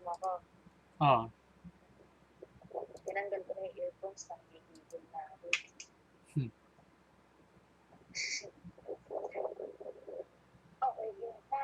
Oo. Tinanggal ko na yung earphones, nakikigil na ako. Hmm. Okay, yun pa.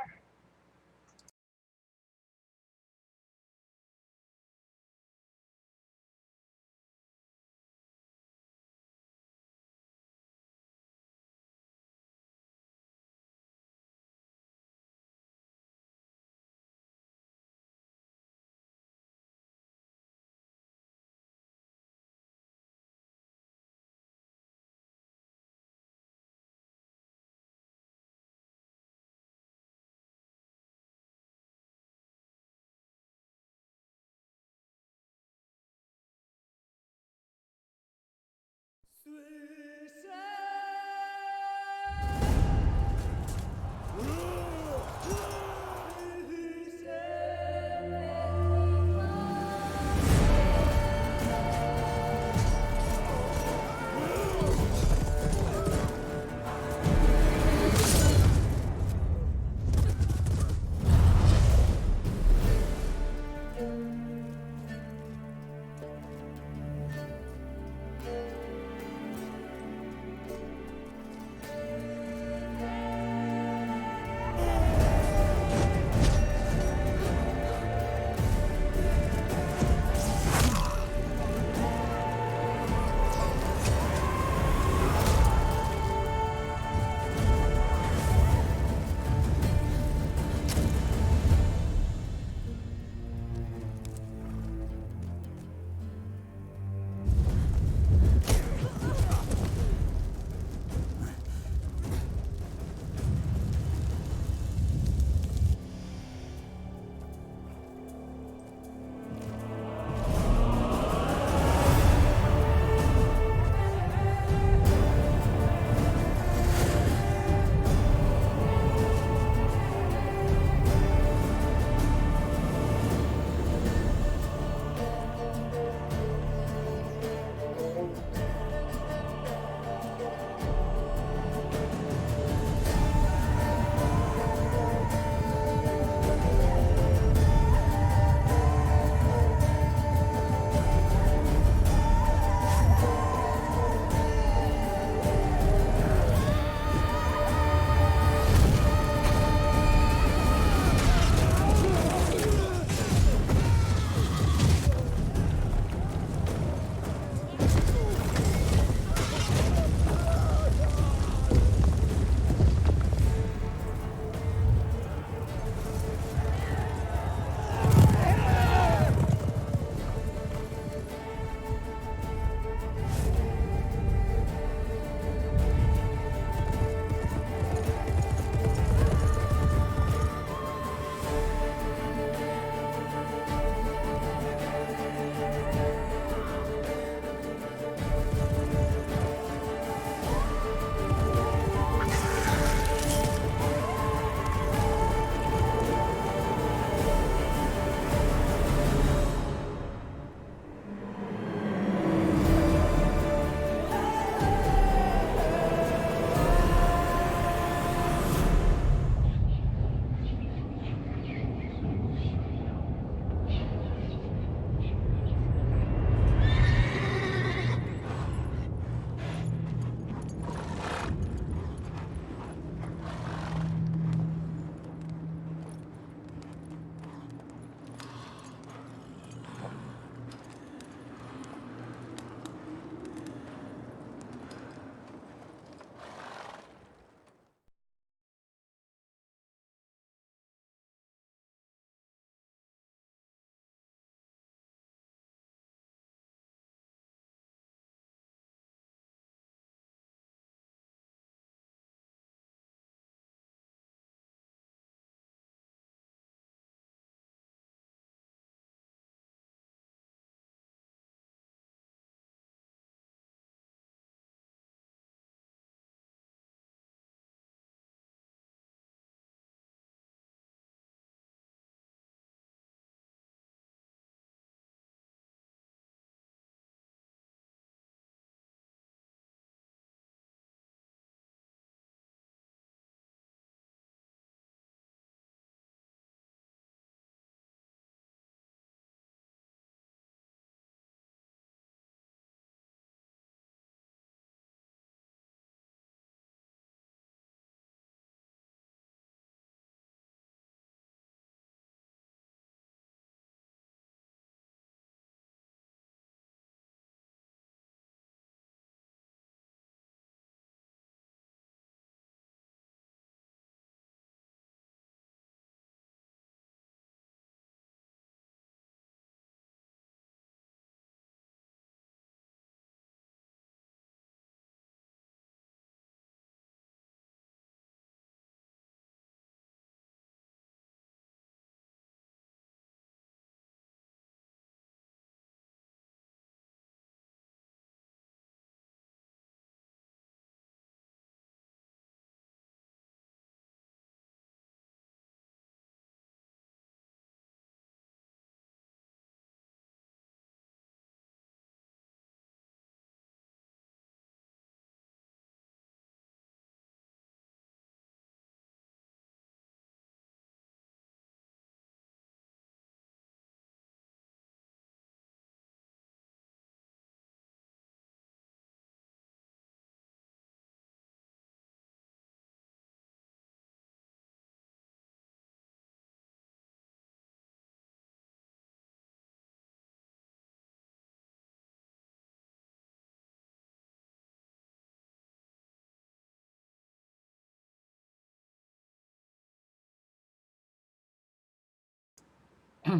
Oo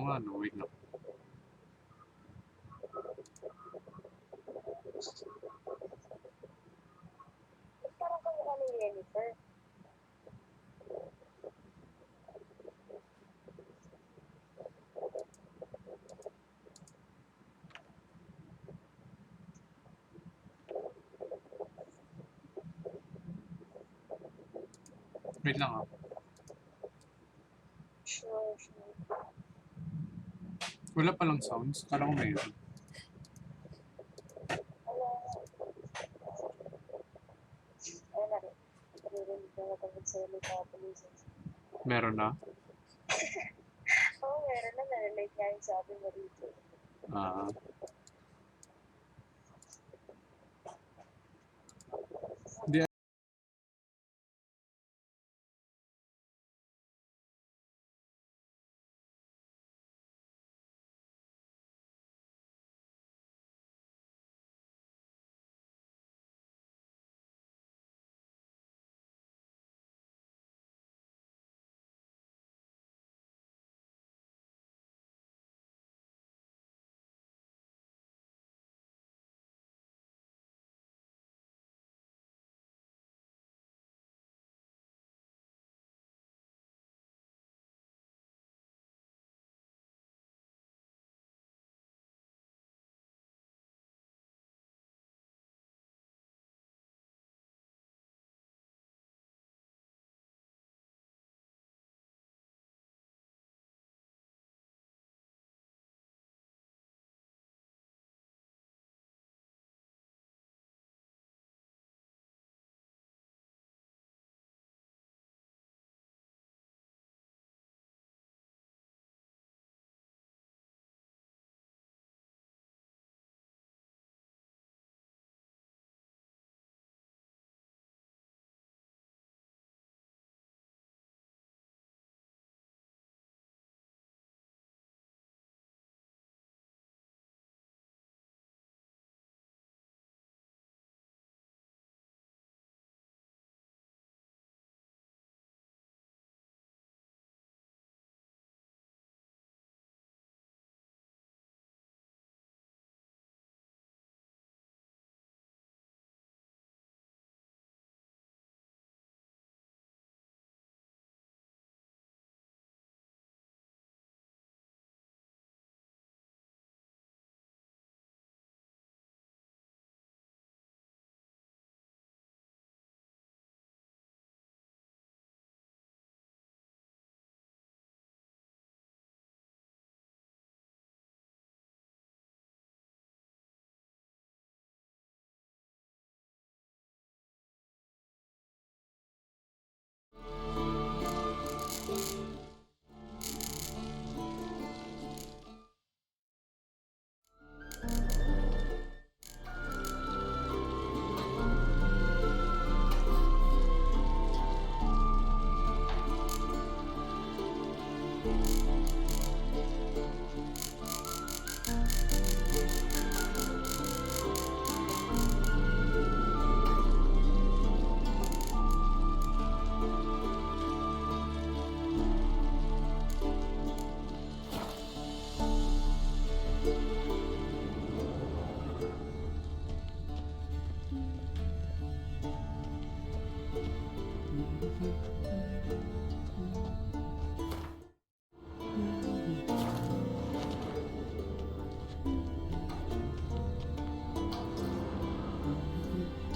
nga, no, wait lang. Parang kamukha ni Jennifer. Wait lang ah. Sure. Wala palang sounds. Kala ko mayroon. Ayun na rin. Naririnig na matawid sa metabolism. Meron na? Oo, meron na. Narelate nga yung sabi mo dito. Ah. Hindi.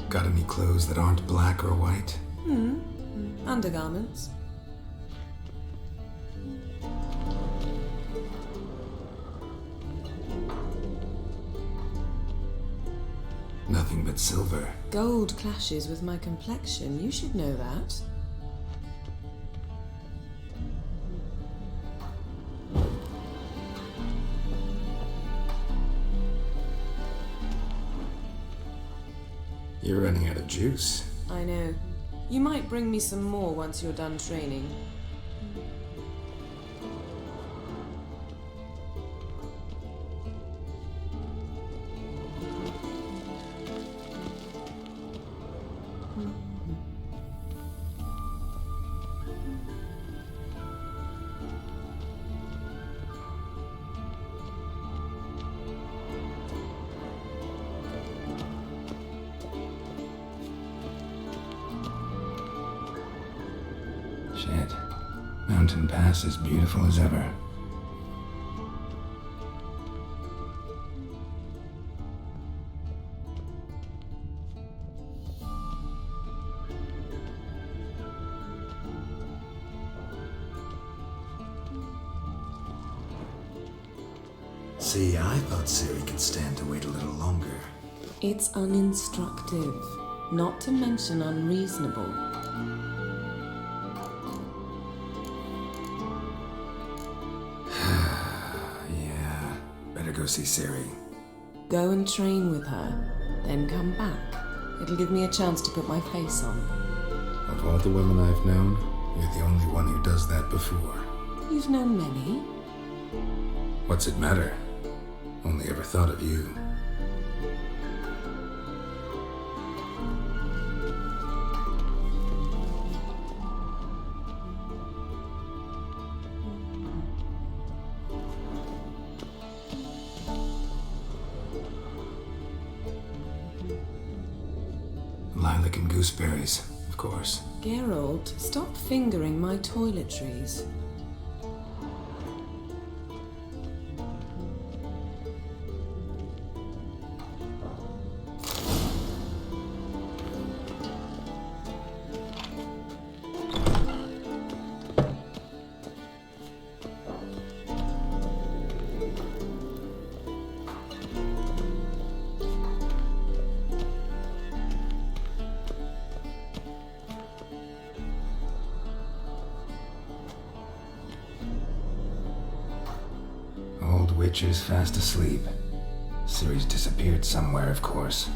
Got any clothes that aren't black or white? Undergarments. Nothing but silver. Gold clashes with my complexion. You should know that. You're running out of juice. I know. You might bring me some more once you're done training. Shit. Mountain Pass as beautiful as ever. See, I thought Ciri could stand to wait a little longer. It's uninstructive, not to mention unreasonable. Yeah, better go see Ciri. Go and train with her, then come back. It'll give me a chance to put my face on. Of all the women I've known, you're the only one who does that before. You've known many. What's it matter? Only ever thought of you. Lilac and gooseberries, of course. Geralt, stop fingering my toiletries. Witcher's fast asleep. Ciri's disappeared somewhere, of course.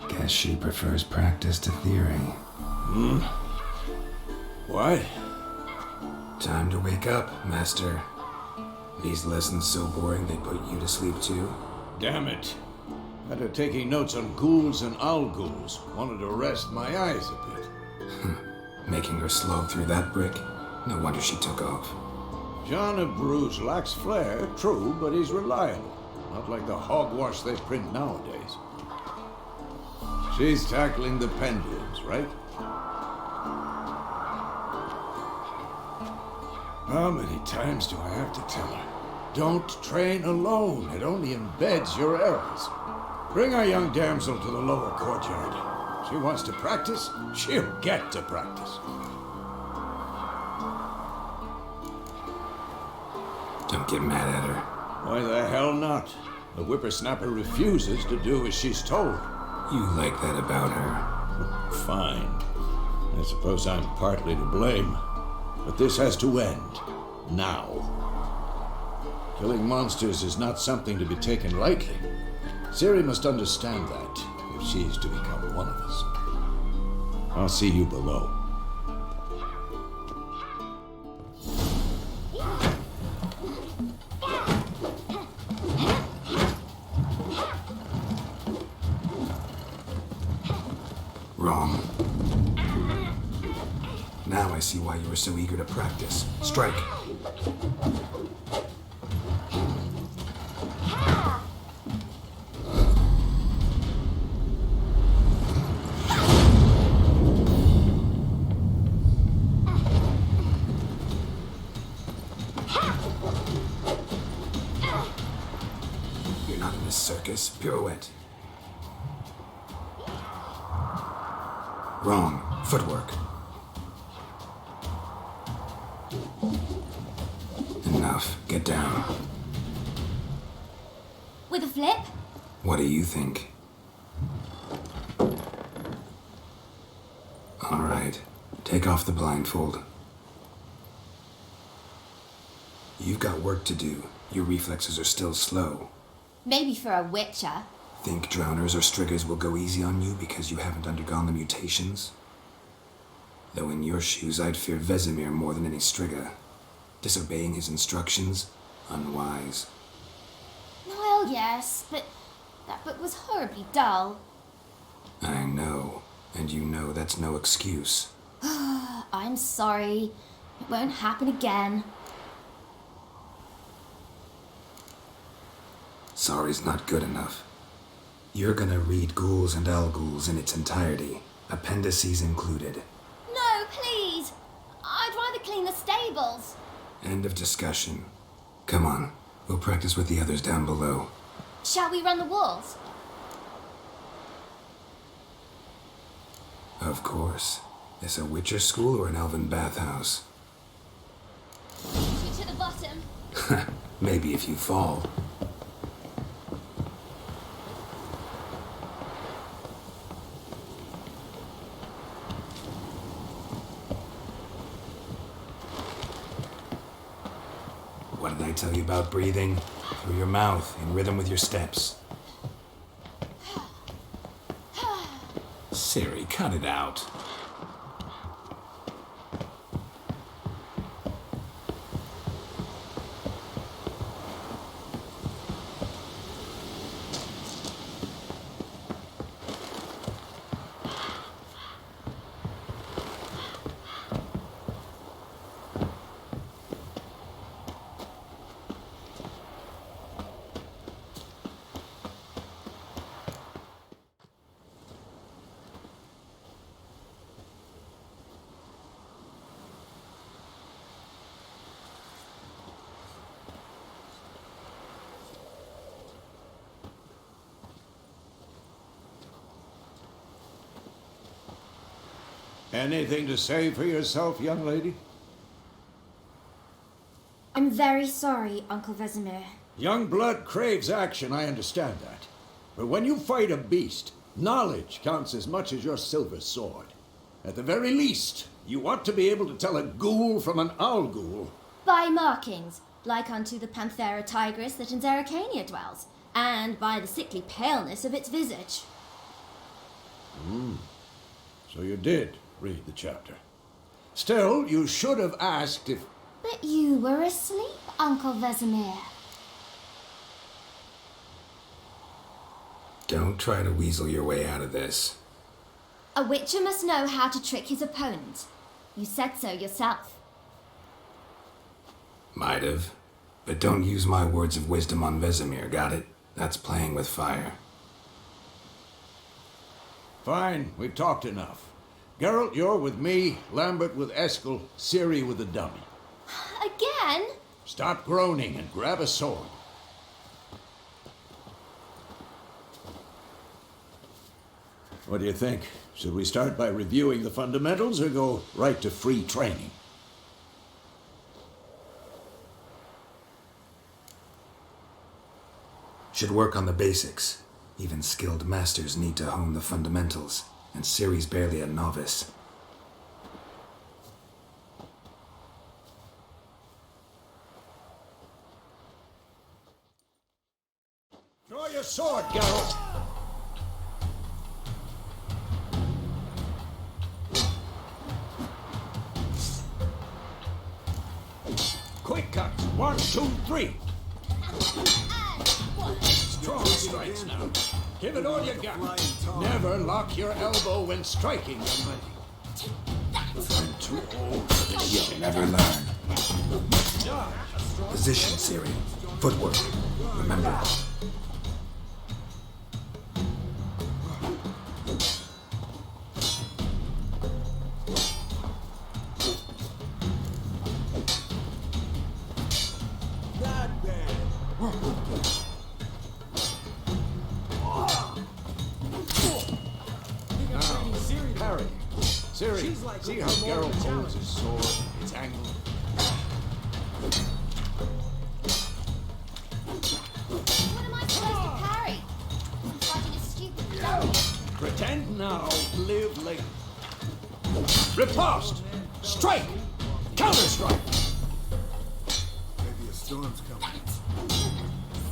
Guess she prefers practice to theory. What? Time to wake up, Master. These lessons so boring they put you to sleep too? Damn it. After taking notes on ghouls and owl ghouls, wanted to rest my eyes a bit. Making her slog through that brick? No wonder she took off. John of Bruges lacks flair, true, but he's reliable. Not like the hogwash they print nowadays. She's tackling the pendulums, right? How many times do I have to tell her? Don't train alone. It only embeds your errors. Bring our young damsel to the lower courtyard. She wants to practice, she'll get to practice. Don't get mad at her. Why the hell not? The whippersnapper refuses to do as she's told. You like that about her? Fine. I suppose I'm partly to blame. But this has to end. Now. Killing monsters is not something to be taken lightly. Ciri must understand that, if she's to become one of us. I'll see you below. Wrong. Now I see why you were so eager to practice. Strike. You're not in this circus. Pirouette. Wrong. Footwork. Enough. Get down. With a flip? What do you think? All right. Take off the blindfold. You've got work to do. Your reflexes are still slow. Maybe for a witcher. Think drowners or striggers will go easy on you because you haven't undergone the mutations? Though in your shoes, I'd fear Vesemir more than any strigger. Disobeying his instructions? Unwise. Well, yes, but that book was horribly dull. I know. And you know that's no excuse. I'm sorry. It won't happen again. Sorry's not good enough. You're gonna read Ghouls and Al-Ghouls in its entirety, appendices included. No, please. I'd rather clean the stables. End of discussion. Come on, we'll practice with the others down below. Shall we run the walls? Of course. This a Witcher school or an elven bathhouse? To the bottom. Maybe if you fall. What did I tell you about breathing? Through your mouth, in rhythm with your steps. Siri, cut it out. Anything to say for yourself, young lady? I'm very sorry, Uncle Vesemir. Young blood craves action, I understand that. But when you fight a beast, knowledge counts as much as your silver sword. At the very least, you ought to be able to tell a ghoul from an owl ghoul. By markings, like unto the Panthera tigris that in Zerrikania dwells, and by the sickly paleness of its visage. So you did read the chapter. Still, you should have asked if... But you were asleep, Uncle Vesemir. Don't try to weasel your way out of this. A witcher must know how to trick his opponent. You said so yourself. Might have. But don't use my words of wisdom on Vesemir, got it? That's playing with fire. Fine, we've talked enough. Geralt, you're with me, Lambert with Eskel, Ciri with the dummy. Again? Stop groaning and grab a sword. What do you think? Should we start by reviewing the fundamentals or go right to free training? Should work on the basics. Even skilled masters need to hone the fundamentals, and Ciri's barely a novice. Draw your sword, Geralt! Quick cuts. 1, 2, 3. Strong strikes now. Give it all you got. Never lock your elbow when striking, young lady. I'm too old for this. You'll never learn. Position, Ciri. Footwork. Remember. Parry. Ciri, see how Geralt holds his sword? It's angled. What am I supposed to parry? I'm fighting a stupid dummy. Pretend now, live later. Riposte! Strike! Counter-strike! Maybe a storm's coming.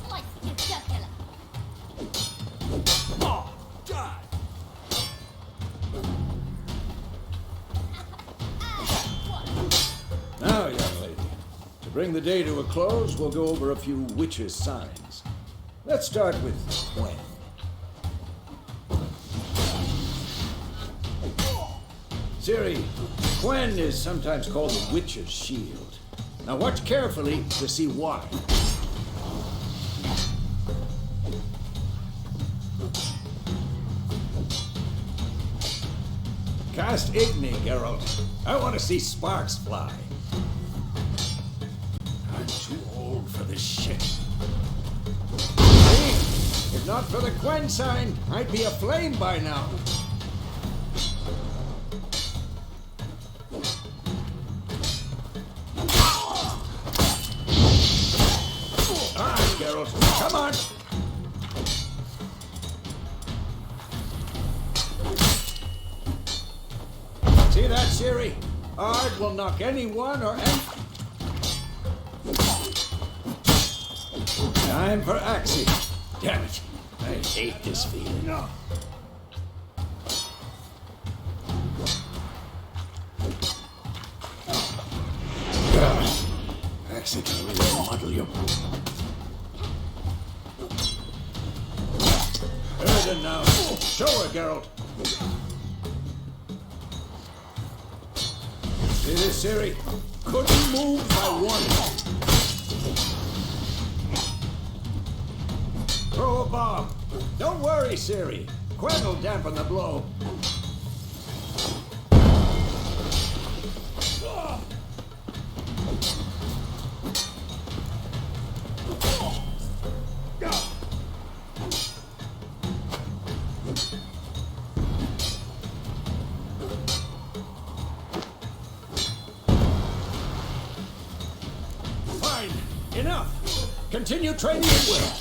Slice your jugular. Oh, die! Now, young lady, to bring the day to a close, we'll go over a few witches' signs. Let's start with when. Ciri, Gwen is sometimes called the Witch's Shield. Now watch carefully to see why. Cast Igni, Geralt. I want to see sparks fly. I'm too old for this shit. See? If not for the Gwen sign, I'd be aflame by now. Ah, Geralt, come on! See that, Ciri? Ard will knock anyone or any... Time for Axie. Damn it. I hate this feeling. No. Axie can really muddle you. Erden now. Show her, Geralt. See this, Ciri? Couldn't move by one. Throw a bomb. Don't worry, Ciri. Gwen will dampen the blow. Fine. Enough. Continue training at will.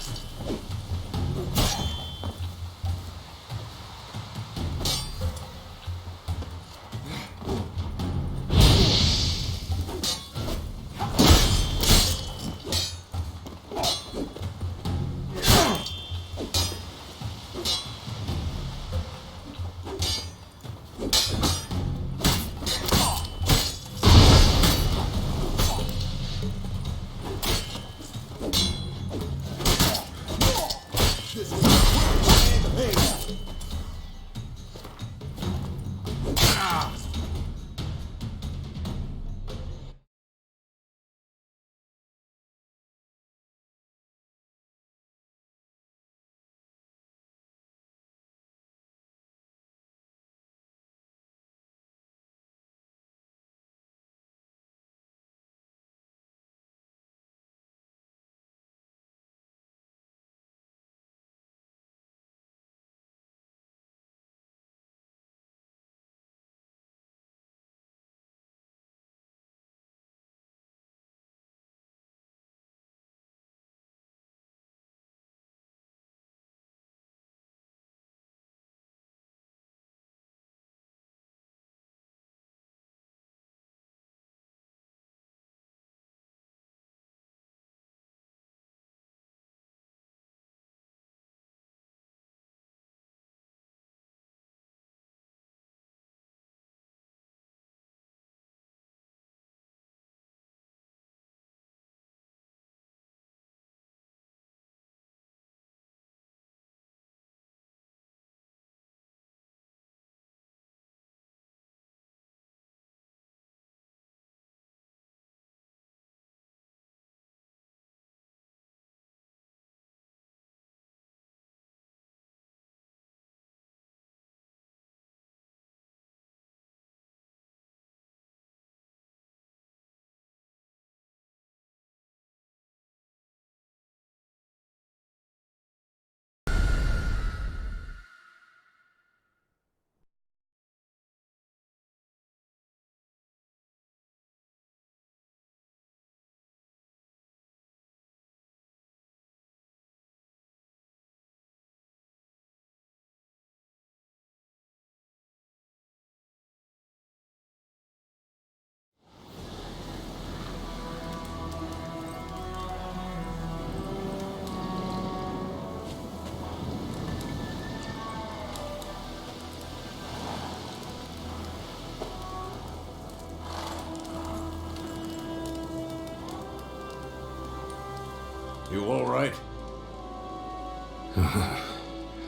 You all right?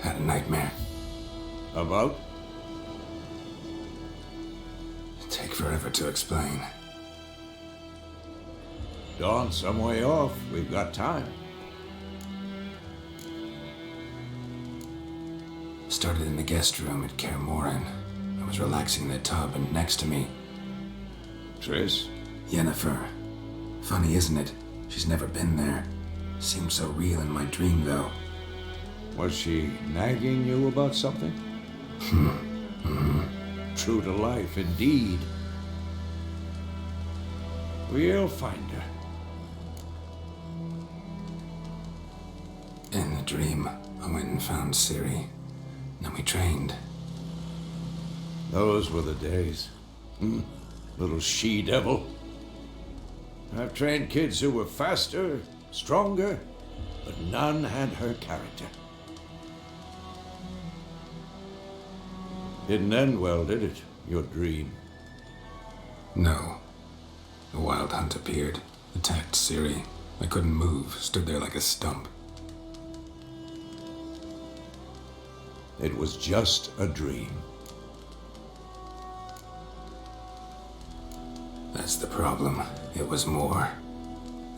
Had a nightmare. About? take forever to explain. Dawn's some way off. We've got time. Started in the guest room at Kaer Morhen. I was relaxing in the tub, and next to me, Triss? Yennefer. Funny, isn't it? She's never been there. Seemed so real in my dream, though. Was she nagging you about something? True to life, indeed. We'll find her. In the dream, I went and found Ciri. Then we trained. Those were the days. Little she-devil. I've trained kids who were faster, stronger, but none had her character. Didn't end well, did it? Your dream? No. The Wild Hunt appeared, attacked Ciri. I couldn't move, stood there like a stump. It was just a dream. That's the problem. It was more.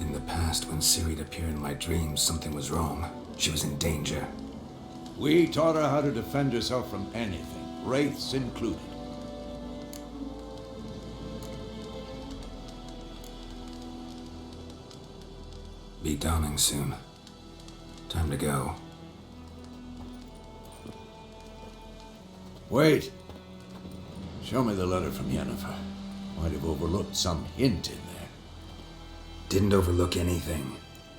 In the past, when Ciri'd appear in my dreams, something was wrong. She was in danger. We taught her how to defend herself from anything, wraiths included. Be dawning soon. Time to go. Wait. Show me the letter from Yennefer. Might have overlooked some hint in there. Didn't overlook anything.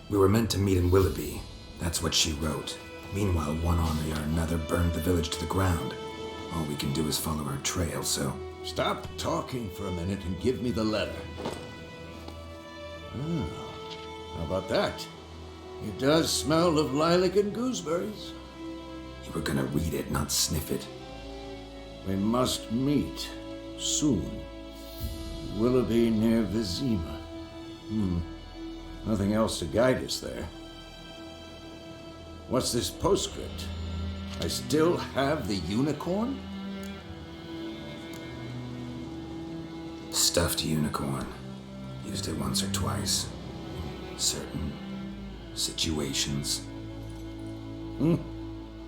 We were meant to meet in Willoughby. That's what she wrote. Meanwhile, one army or another burned the village to the ground. All we can do is follow her trail, so... Stop talking for a minute and give me the letter. Oh, how about that? It does smell of lilac and gooseberries. You were gonna read it, not sniff it. We must meet soon. Willoughby near Vizima. Nothing else to guide us there. What's this postscript? I still have the unicorn? Stuffed unicorn. Used it once or twice. Certain situations.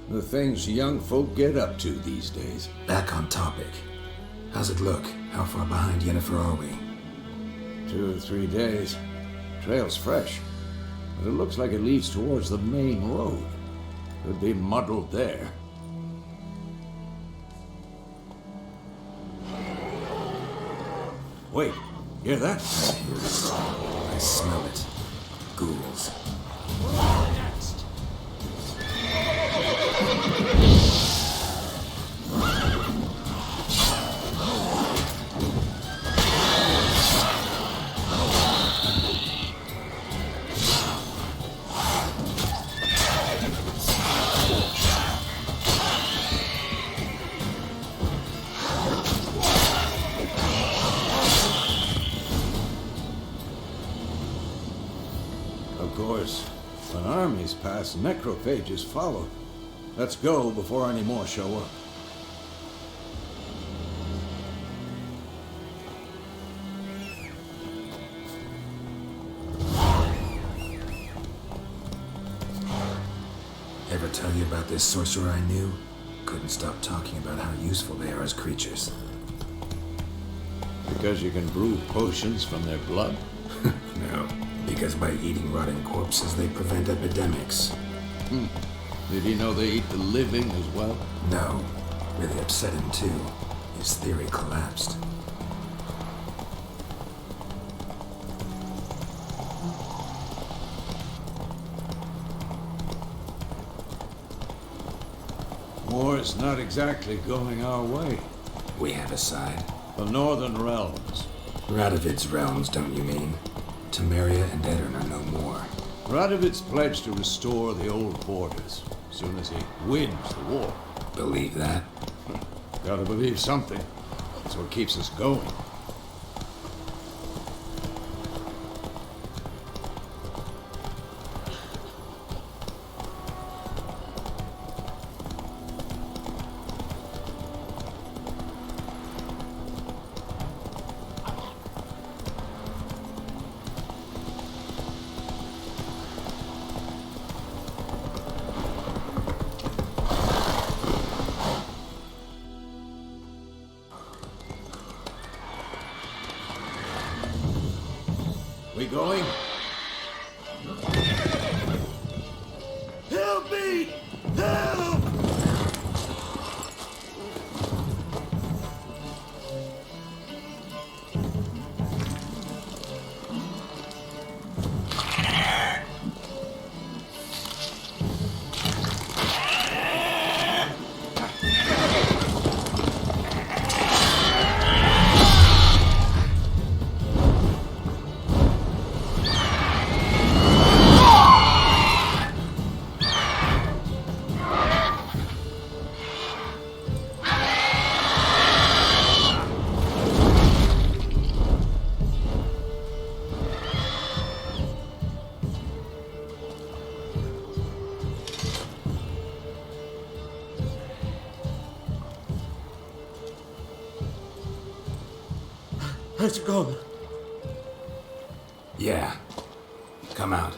The things young folk get up to these days. Back on topic. How's it look? How far behind Yennefer are we? 2 or 3 days. Trail's fresh, but it looks like it leads towards the main road. Could be muddled there. Wait, hear that? I smell it. Ghouls. Of course, when armies pass, necrophages follow. Let's go before any more show up. Ever tell you about this sorcerer I knew? Couldn't stop talking about how useful they are as creatures. Because you can brew potions from their blood? No, because by eating rotting corpses, they prevent epidemics. Did he know they eat the living as well? No, really upset him too. His theory collapsed. War's not exactly going our way. We have a side. The Northern Realms. Radovid's realms, don't you mean? Temeria and Edirn are no more. Radovid's pledged to restore the old borders as soon as he wins the war. Believe that? Gotta believe something. That's what keeps us going. we going? Help me! Help! It's gone. Yeah. Come out.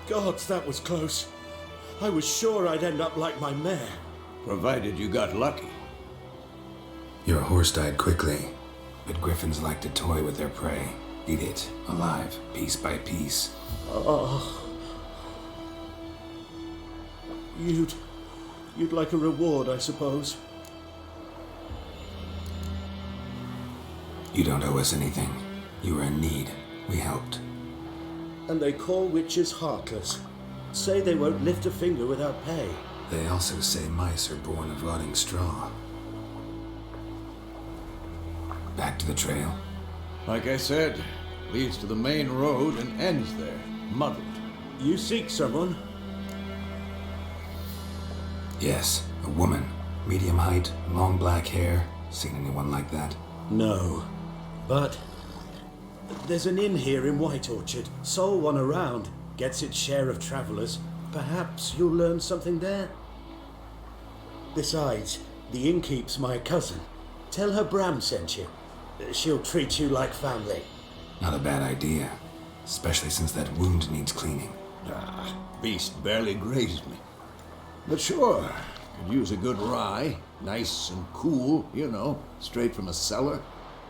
Gods, that was close. I was sure I'd end up like my mare. Provided you got lucky. Your horse died quickly, but griffins like to toy with their prey. Eat it, alive, piece by piece. Oh. You'd like a reward, I suppose. You don't owe us anything. You were in need. We helped. And they call witches heartless. Say they won't lift a finger without pay. They also say mice are born of rotting straw. Back to the trail? Like I said, leads to the main road and ends there, muddled. You seek someone? Yes, a woman. Medium height, long black hair. Seen anyone like that? No. But there's an inn here in White Orchard. Sole one around. Gets its share of travelers. Perhaps you'll learn something there. Besides, the innkeep's my cousin. Tell her Bram sent you. She'll treat you like family. Not a bad idea. Especially since that wound needs cleaning. Beast barely grazed me. But sure, could use a good rye. Nice and cool, you know, straight from a cellar.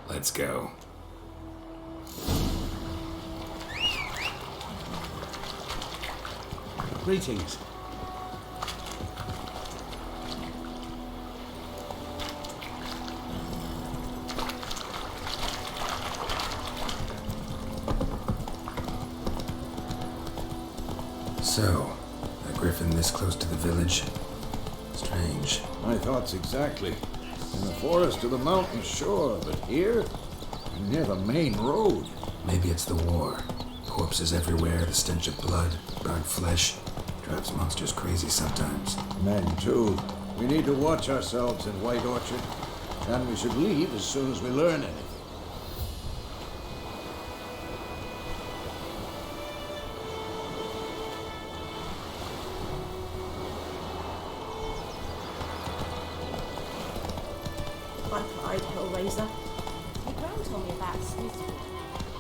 Let's go. Greetings. So, a griffin this close to the village? Strange. My thoughts exactly. In the forest or the mountains, sure, but here? Near the main road. Maybe it's the war. Corpses everywhere, the stench of blood, burnt flesh. Drives monsters crazy sometimes. Men, too. We need to watch ourselves in White Orchard. And we should leave as soon as we learn anything. I cried, Hellraiser. My gran told me about Smithfield.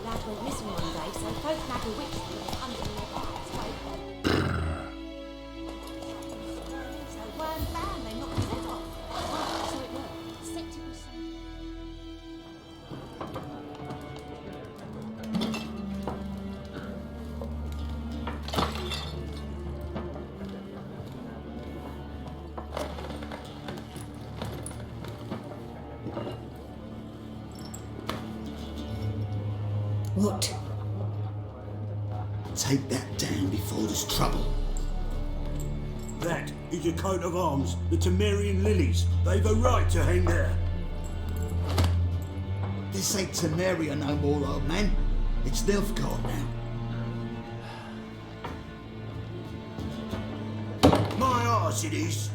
Lad went missing one day, so folk had a witch under their bars, so weren't found, they knocked his head off. So it worked. Except it was some... What? Take that down before there's trouble. That is a coat of arms, the Temerian lilies. They've a right to hang there. This ain't Temeria no more, old man. It's Nilfgaard now. My arse it is.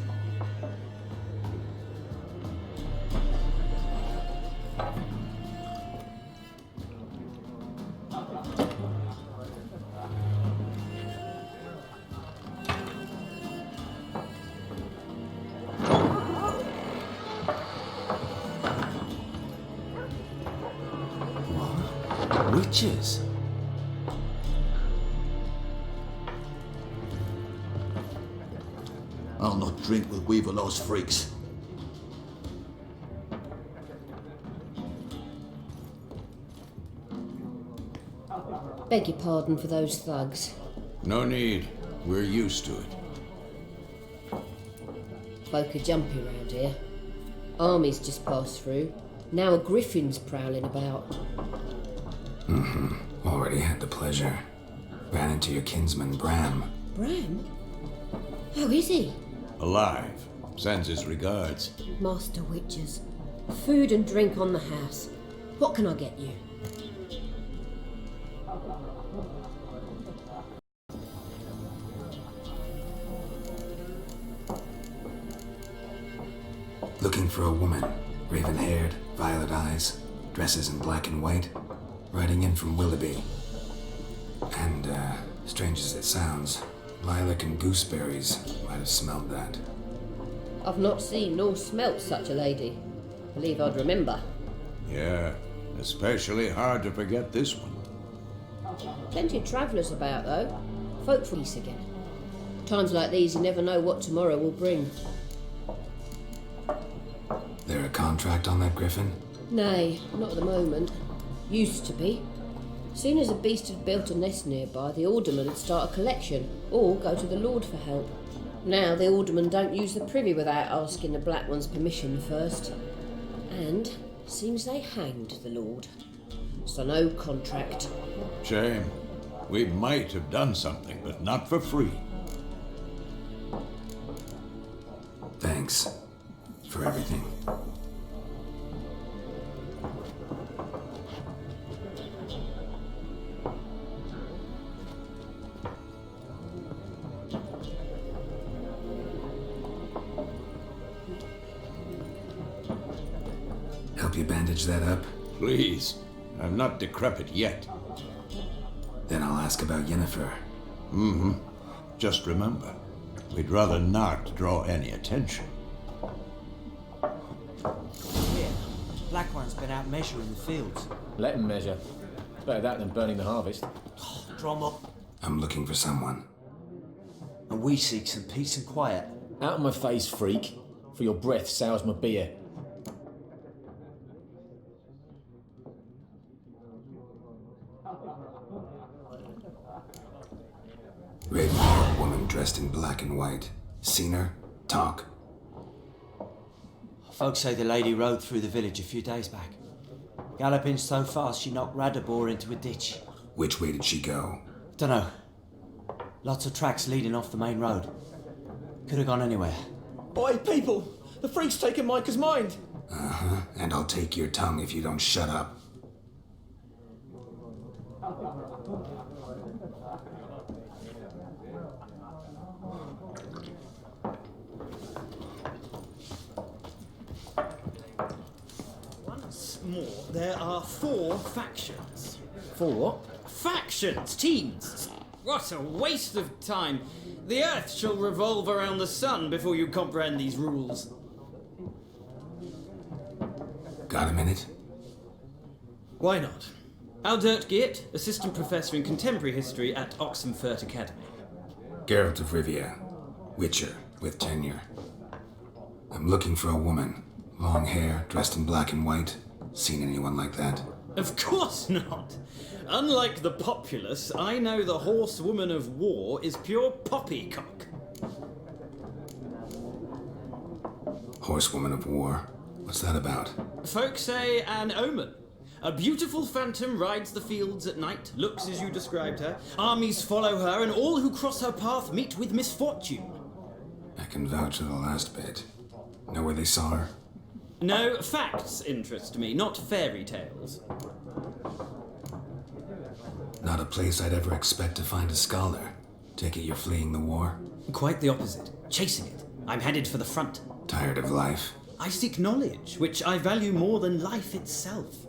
Witches? I'll not drink with Weaverlaw's freaks. Beg your pardon for those thugs. No need. We're used to it. Folk are jumpy round here. Armies just passed through. Now a griffin's prowling about. Already had the pleasure. Ran into your kinsman, Bram. Bram? How is he? Alive. Sends his regards. Master Witches. Food and drink on the house. What can I get you? Looking for a woman. Raven-haired, violet eyes, dresses in black and white. Riding in from Willoughby. And, strange as it sounds, lilac and gooseberries might have smelled that. I've not seen nor smelt such a lady. Believe I'd remember. Yeah, especially hard to forget this one. Plenty of travellers about, though. Folk from East again. Times like these, you never know what tomorrow will bring. There a contract on that griffin? Nay, not at the moment. Used to be. Soon as a beast had built a nest nearby, the alderman would start a collection, or go to the Lord for help. Now the aldermen don't use the privy without asking the Black One's permission first. And seems they hanged the Lord. So no contract. Shame. We might have done something, but not for free. Thanks. For everything. Help you bandage that up? Please. I'm not decrepit yet. Then I'll ask about Yennefer. Just remember, we'd rather not draw any attention. Here, Black One's been out measuring the fields. Let him measure. It's better that than burning the harvest. Drum up. I'm looking for someone. And we seek some peace and quiet. Out of my face, freak. For your breath sours my beer. Raven-haired woman dressed in black and white. Seen her? Talk. Folks say the lady rode through the village a few days back. Galloping so fast she knocked Radabor into a ditch. Which way did she go? Dunno. Lots of tracks leading off the main road. Could have gone anywhere. Oi, people! The freak's taken Micah's mind! And I'll take your tongue if you don't shut up. Once more, there are 4 factions. 4 what? Factions, teams. What a waste of time. The earth shall revolve around the sun before you comprehend these rules. Got a minute? Why not? Aldert Geert, Assistant Professor in Contemporary History at Oxenfurt Academy. Geralt of Rivia. Witcher, with tenure. I'm looking for a woman. Long hair, dressed in black and white. Seen anyone like that? Of course not. Unlike the populace, I know the horsewoman of war is pure poppycock. Horsewoman of war? What's that about? Folk say an omen. A beautiful phantom rides the fields at night, looks as you described her. Armies follow her, and all who cross her path meet with misfortune. I can vouch for the last bit. Know where they saw her? No, facts interest me, not fairy tales. Not a place I'd ever expect to find a scholar. Take it you're fleeing the war? Quite the opposite. Chasing it. I'm headed for the front. Tired of life? I seek knowledge, which I value more than life itself.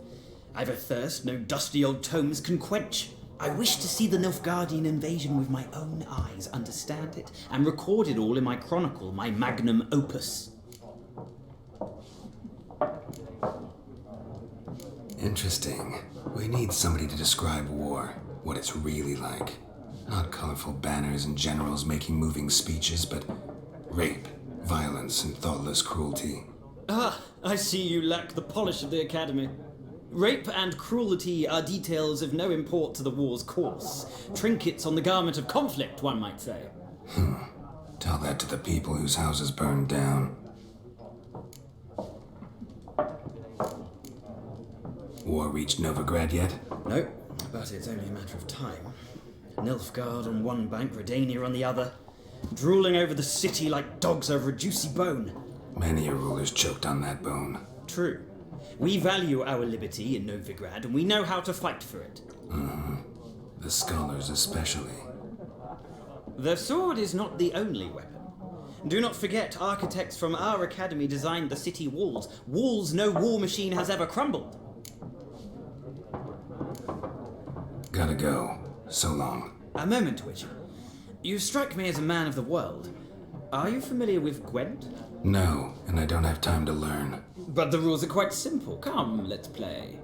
I've a thirst no dusty old tomes can quench. I wish to see the Nilfgaardian invasion with my own eyes, understand it, and record it all in my chronicle, my magnum opus. Interesting. We need somebody to describe war, what it's really like. Not colorful banners and generals making moving speeches, but Rape, violence, and thoughtless cruelty. Ah, I see you lack the polish of the Academy. Rape and cruelty are details of no import to the war's course. Trinkets on the garment of conflict, one might say. Tell that to the people whose houses burned down. War reached Novigrad yet? No, but it's only a matter of time. Nilfgaard on one bank, Redania on the other, drooling over the city like dogs over a juicy bone. Many a ruler's choked on that bone. True. We value our liberty in Novigrad, and we know how to fight for it. The scholars especially. The sword is not the only weapon. Do not forget, architects from our academy designed the city walls. Walls no war machine has ever crumbled. Gotta go. So long. A moment, Witcher. You strike me as a man of the world. Are you familiar with Gwent? No, and I don't have time to learn. But the rules are quite simple. Come, let's play.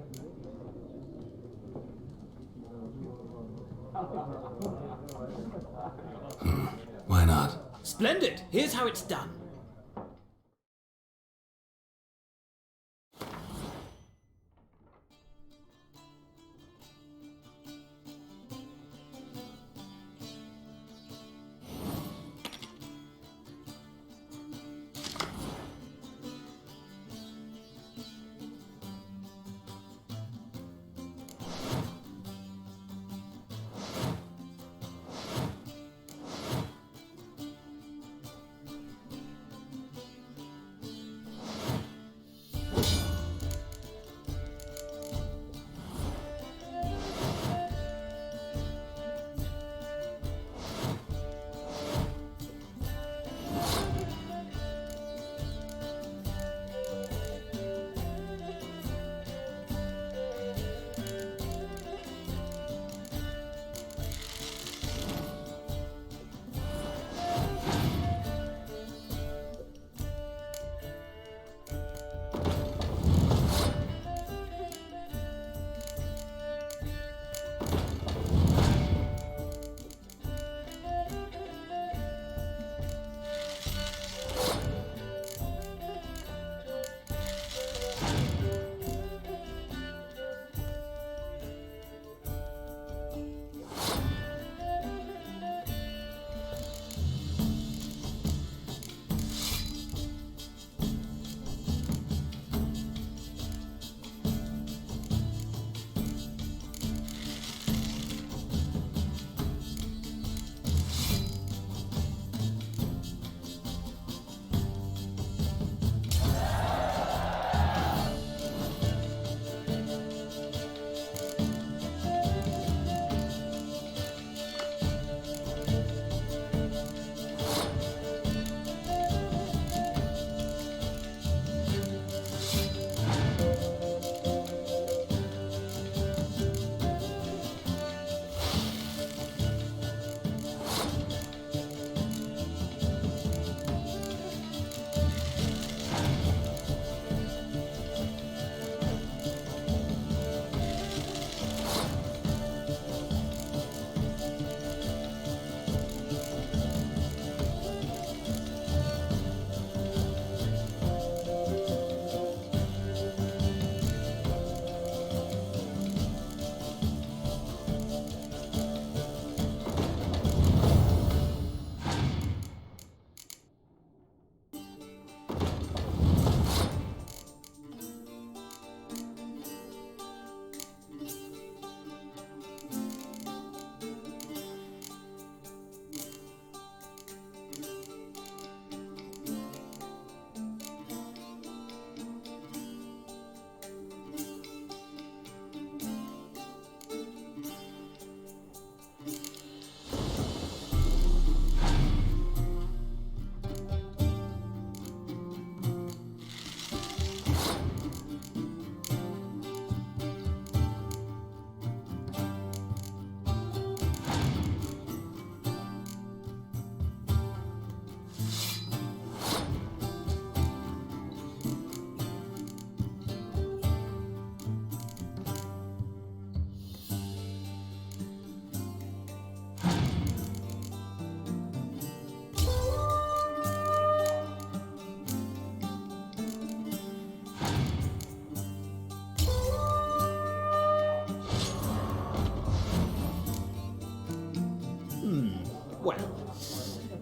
Why not? Splendid! Here's how it's done.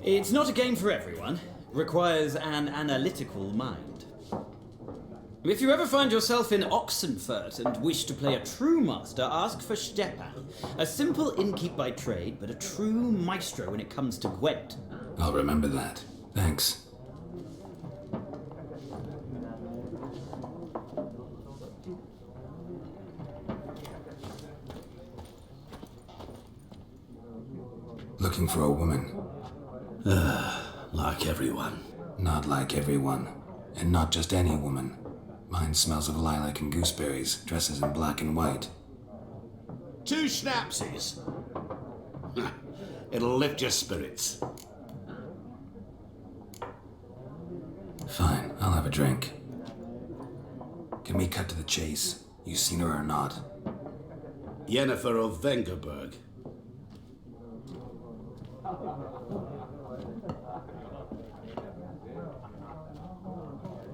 It's not a game for everyone. Requires an analytical mind. If you ever find yourself in Oxenfurt and wish to play a true master, ask for Stepan. A simple innkeep by trade, but a true maestro when it comes to Gwent. I'll remember that. Thanks. Looking for a woman. Like everyone. Not like everyone. And not just any woman. Mine smells of lilac and gooseberries, dresses in black and white. 2 schnapsies. It'll lift your spirits. Fine, I'll have a drink. Can we cut to the chase? You seen her or not? Yennefer of Vengerberg.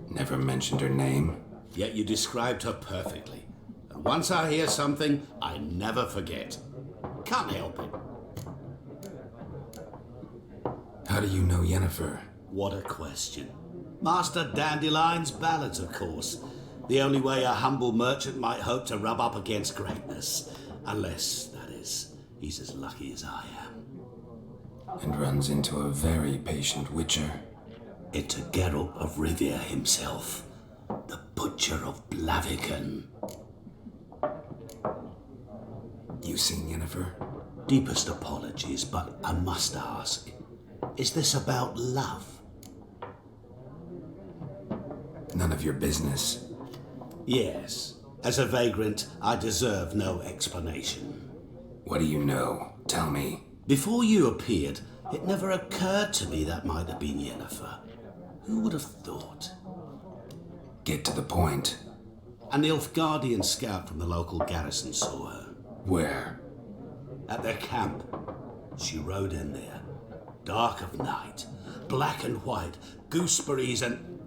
Never mentioned her name. Yet you described her perfectly. And once I hear something, I never forget. Can't help it. How do you know Yennefer? What a question. Master Dandelion's ballads, of course. The only way a humble merchant might hope to rub up against greatness. Unless, that is, he's as lucky as I am. And runs into a very patient witcher. It's a Geralt of Rivia himself. The Butcher of Blaviken. You seen Yennefer? Deepest apologies, but I must ask. Is this about love? None of your business. Yes. As a vagrant, I deserve no explanation. What do you know? Tell me. Before you appeared, it never occurred to me that might have been Yennefer. Who would have thought? Get to the point. A Nilfgaardian scout from the local garrison saw her. Where? At their camp. She rode in there. Dark of night. Black and white. Gooseberries and...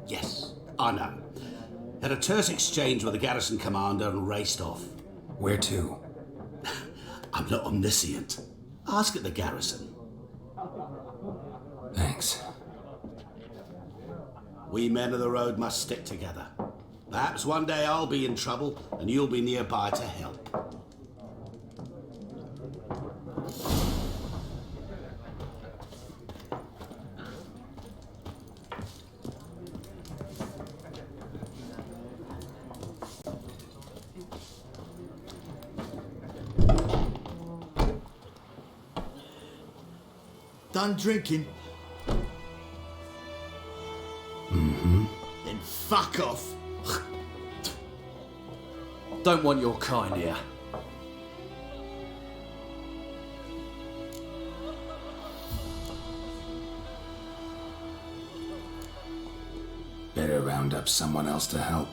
Yes, I know. Had a terse exchange with the garrison commander and raced off. Where to? I'm not omniscient. Ask at the garrison. Thanks. We men of the road must stick together. Perhaps one day I'll be in trouble and you'll be nearby to help. Done drinking? Mm-hmm. Then fuck off. Don't want your kind here. Better round up someone else to help.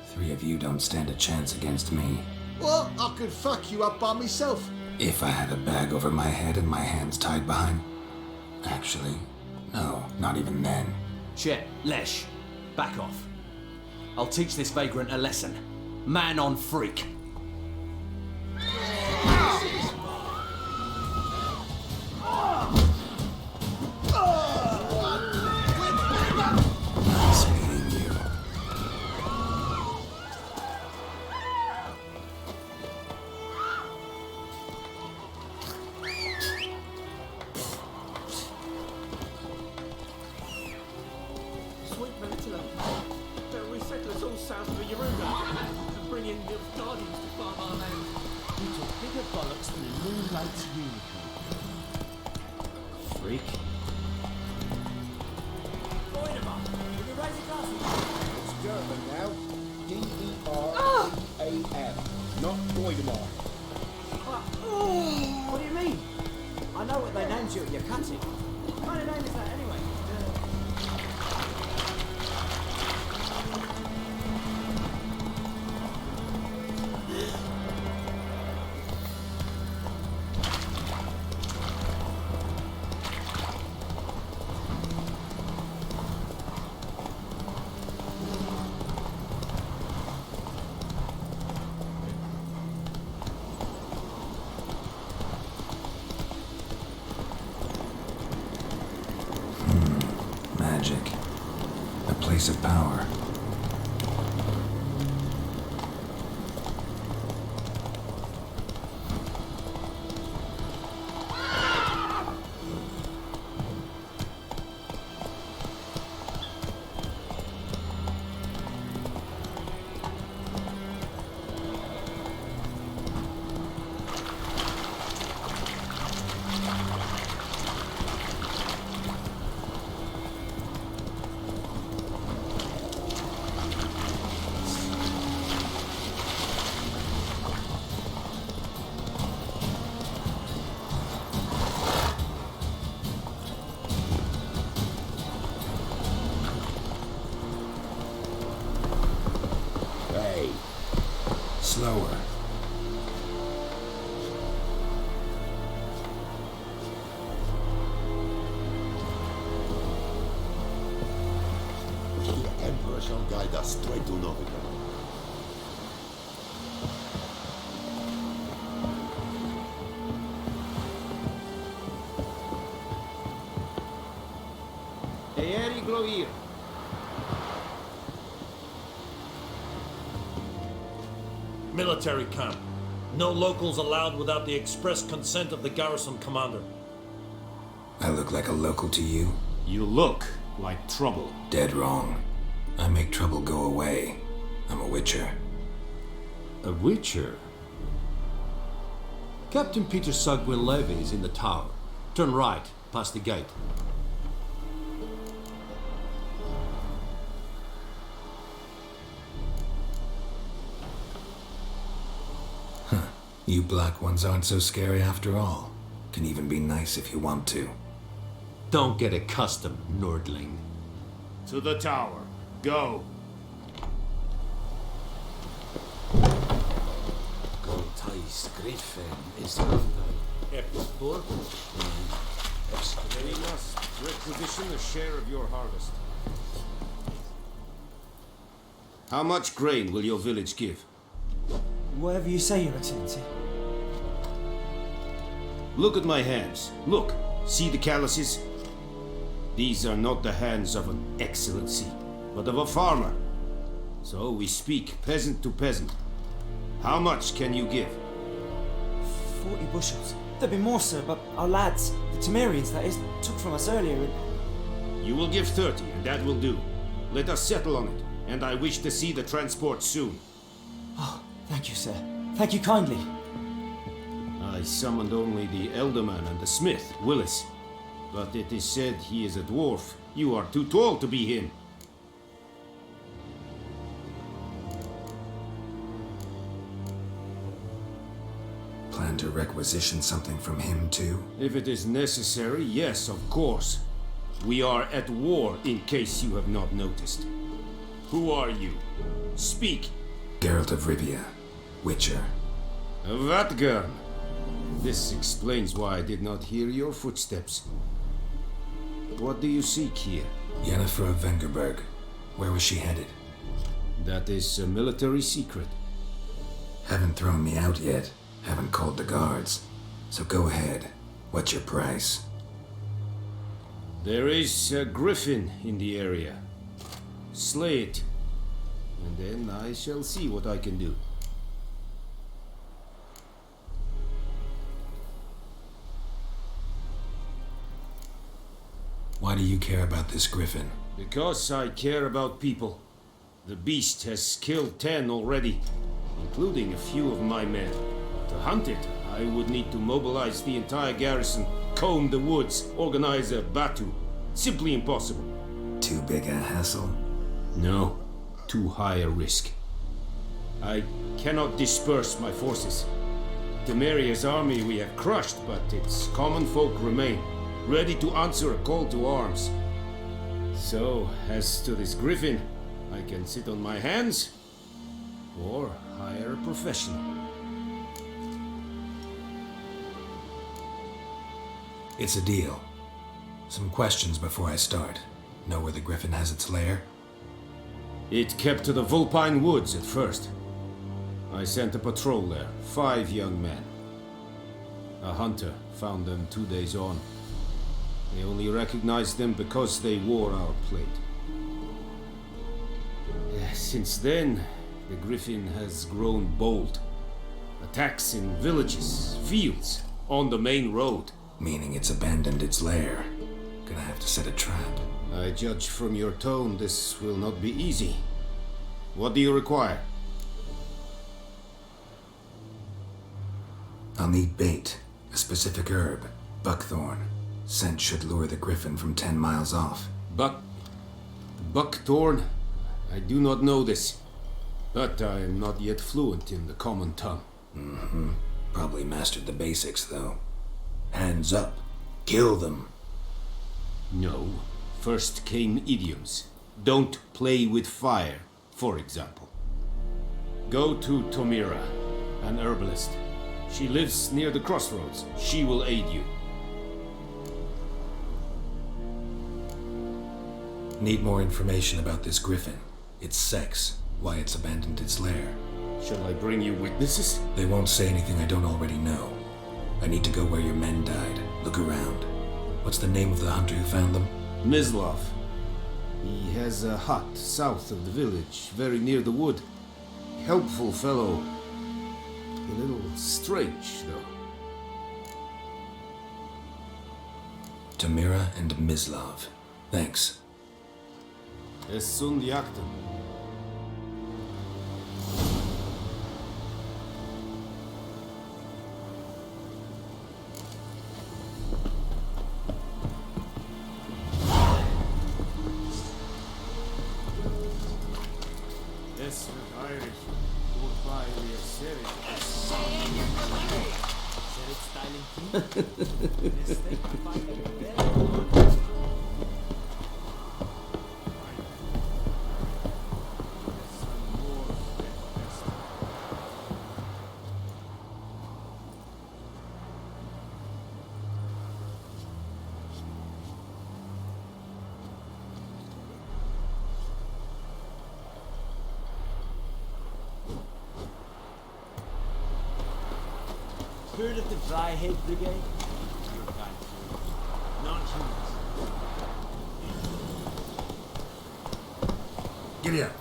3 of you don't stand a chance against me. Well, I could fuck you up by myself. If I had a bag over my head and my hands tied behind... Actually, no, not even then. Chet, Lesh, back off. I'll teach this vagrant a lesson. Man on freak. Nice meeting you. Sweet Manitoulin. They'll resettle us all south of the Yoruba and bring in Nilfgaardians to farm our land. You took bigger bollocks than a moonlight's unicorn. Freak. It's German now. D-E-R-E-A-M. Not Voidemar. What do you mean? I know what they named you at your cutting. What kind of name is that anyway? magic. A place of power. Slower. The Emperor shall guide us straight to Novigrad. Eeri Gloir. Military camp. No locals allowed without the express consent of the garrison commander. I look like a local to you? You look like trouble. Dead wrong. I make trouble go away. I'm a witcher. A witcher? Captain Peter Sugwin Levy is in the tower. Turn right, past the gate. You black ones aren't so scary after all. Can even be nice if you want to. Don't get accustomed, Nordling. To the tower. Go. Goltais Griffin is Epspor. They must requisition a share of your harvest. How much grain will your village give? Whatever you say, Your Excellency. Look at my hands. Look. See the calluses? These are not the hands of an excellency, but of a farmer. So we speak peasant to peasant. How much can you give? 40 bushels. There'd be more, sir, but our lads, the Temerians, that is, took from us earlier and... You will give 30, and that will do. Let us settle on it, and I wish to see the transport soon. Oh, thank you, sir. Thank you kindly. I summoned only the Elderman and the smith, Willis. But it is said he is a dwarf. You are too tall to be him. Plan to requisition something from him too? If it is necessary, yes, of course. We are at war, in case you have not noticed. Who are you? Speak. Geralt of Rivia, Witcher. Vatgern. This explains why I did not hear your footsteps. What do you seek here? Yennefer of Vengerberg. Where was she headed? That is a military secret. Haven't thrown me out yet. Haven't called the guards. So go ahead. What's your price? There is a griffin in the area. Slay it. And then I shall see what I can do. Why do you care about this griffin? Because I care about people. The beast has killed 10 already, including a few of my men. To hunt it, I would need to mobilize the entire garrison, comb the woods, organize a batu. Simply impossible. Too big a hassle? No, too high a risk. I cannot disperse my forces. Temeria's army we have crushed, but its common folk remain, ready to answer a call to arms. So, as to this griffin, I can sit on my hands, or hire a professional. It's a deal. Some questions before I start. Know where the griffin has its lair? It kept to the Vulpine Woods at first. I sent a patrol there, 5 young men. A hunter found them 2 days on. They only recognized them because they wore our plate. Since then, the Griffin has grown bold. Attacks in villages, fields, on the main road. Meaning it's abandoned its lair. Gonna have to set a trap. I judge from your tone this will not be easy. What do you require? I'll need bait, a specific herb, buckthorn. Scent should lure the Griffin from 10 miles off. Buckthorn? I do not know this, but I am not yet fluent in the common tongue. Mm-hmm. Probably mastered the basics, though. Hands up. Kill them. No. First came idioms. Don't play with fire, for example. Go to Tomira, an herbalist. She lives near the crossroads. She will aid you. Need more information about this Griffin. Its sex, why it's abandoned its lair. Shall I bring you witnesses? They won't say anything I don't already know. I need to go where your men died. Look around. What's the name of the hunter who found them? Mislav. He has a hut south of the village, very near the wood. Helpful fellow. A little strange, though. Tamira and Mislav. Thanks. Es sunt jactum. Yes, with Irish. Goodbye, we have said it. Said it styling. Heard of the Dryhead Brigade? Non-humans. Giddy up.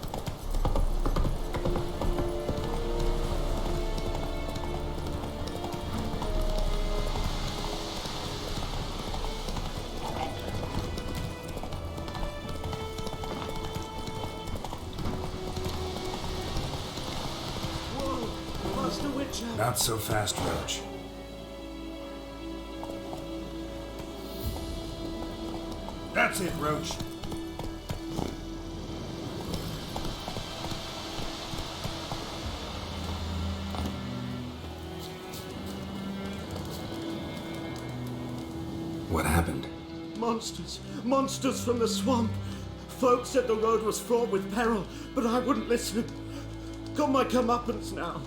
Whoa! Master Witcher! Not so fast, Roach. That's it, Roach. What happened? Monsters! Monsters from the swamp! Folks said the road was fraught with peril, but I wouldn't listen. Got my comeuppance now.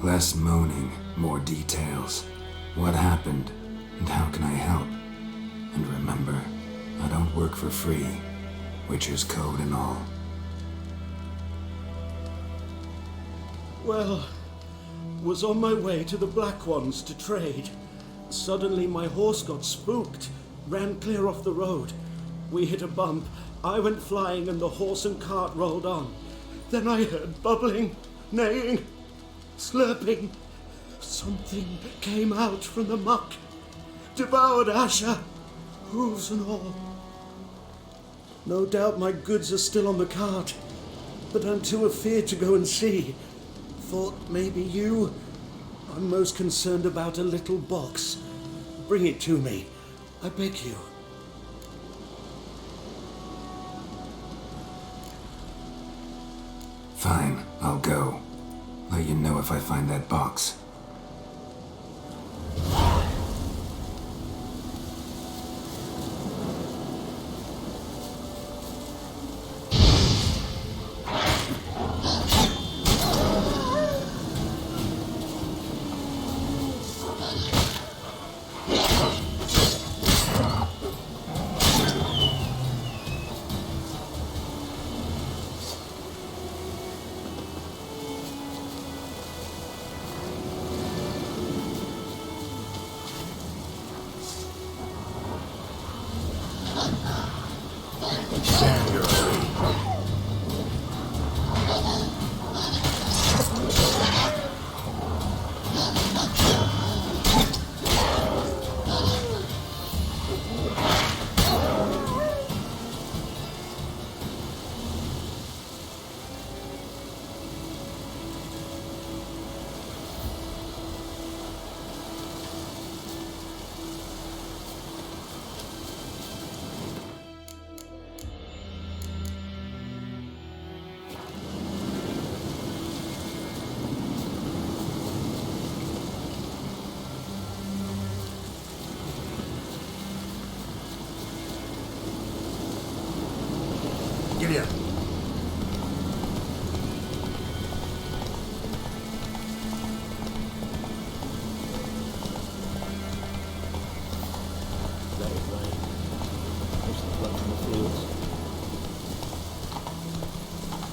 Less moaning, more details. What happened, and how can I help? And remember, I don't work for free. Witcher's code and all. Well, was on my way to the Black Ones to trade. Suddenly my horse got spooked, ran clear off the road. We hit a bump, I went flying and the horse and cart rolled on. Then I heard bubbling, neighing, slurping. Something came out from the muck, devoured Asher, hooves and all. No doubt my goods are still on the cart, but I'm too afeard to go and see. Thought maybe you. I'm most concerned about a little box. Bring it to me, I beg you. Fine, I'll go. Let you know if I find that box. Stand your free. Get in. Let it rain. Push the blood from the fields.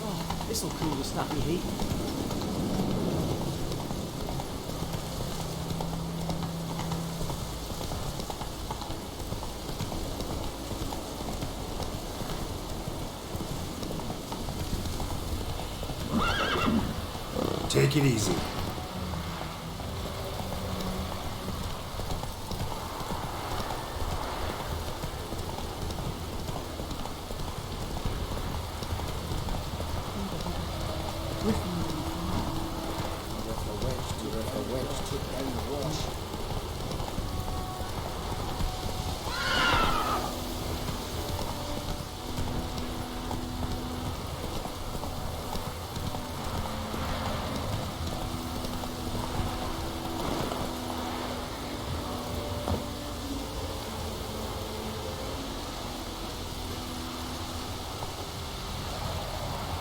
Oh, this'll cool the snappy heat. Take it easy.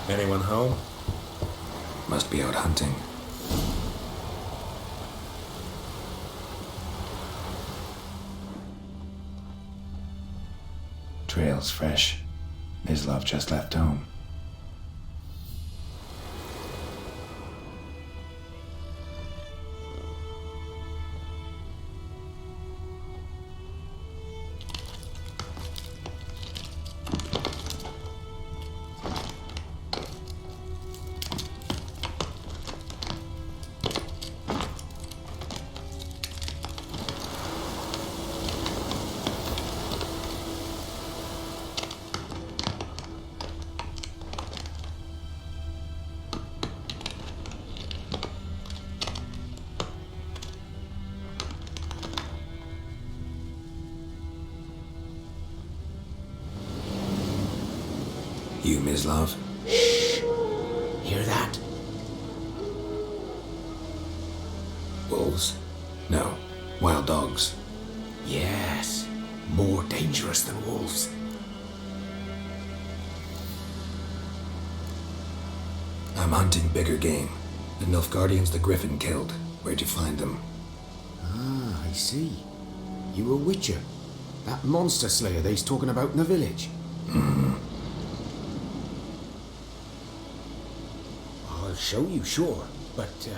Anyone home? Must be out hunting. Trail's fresh. Mislov just left home. You, Mislov? Hear that? Wolves? No. Wild dogs. Yes. More dangerous than wolves. I'm hunting bigger game. The Nilfgaardians the Griffin killed. Where'd you find them? Ah, I see. You a witcher. That monster slayer they's talking about in the village. I'll show you, sure. But,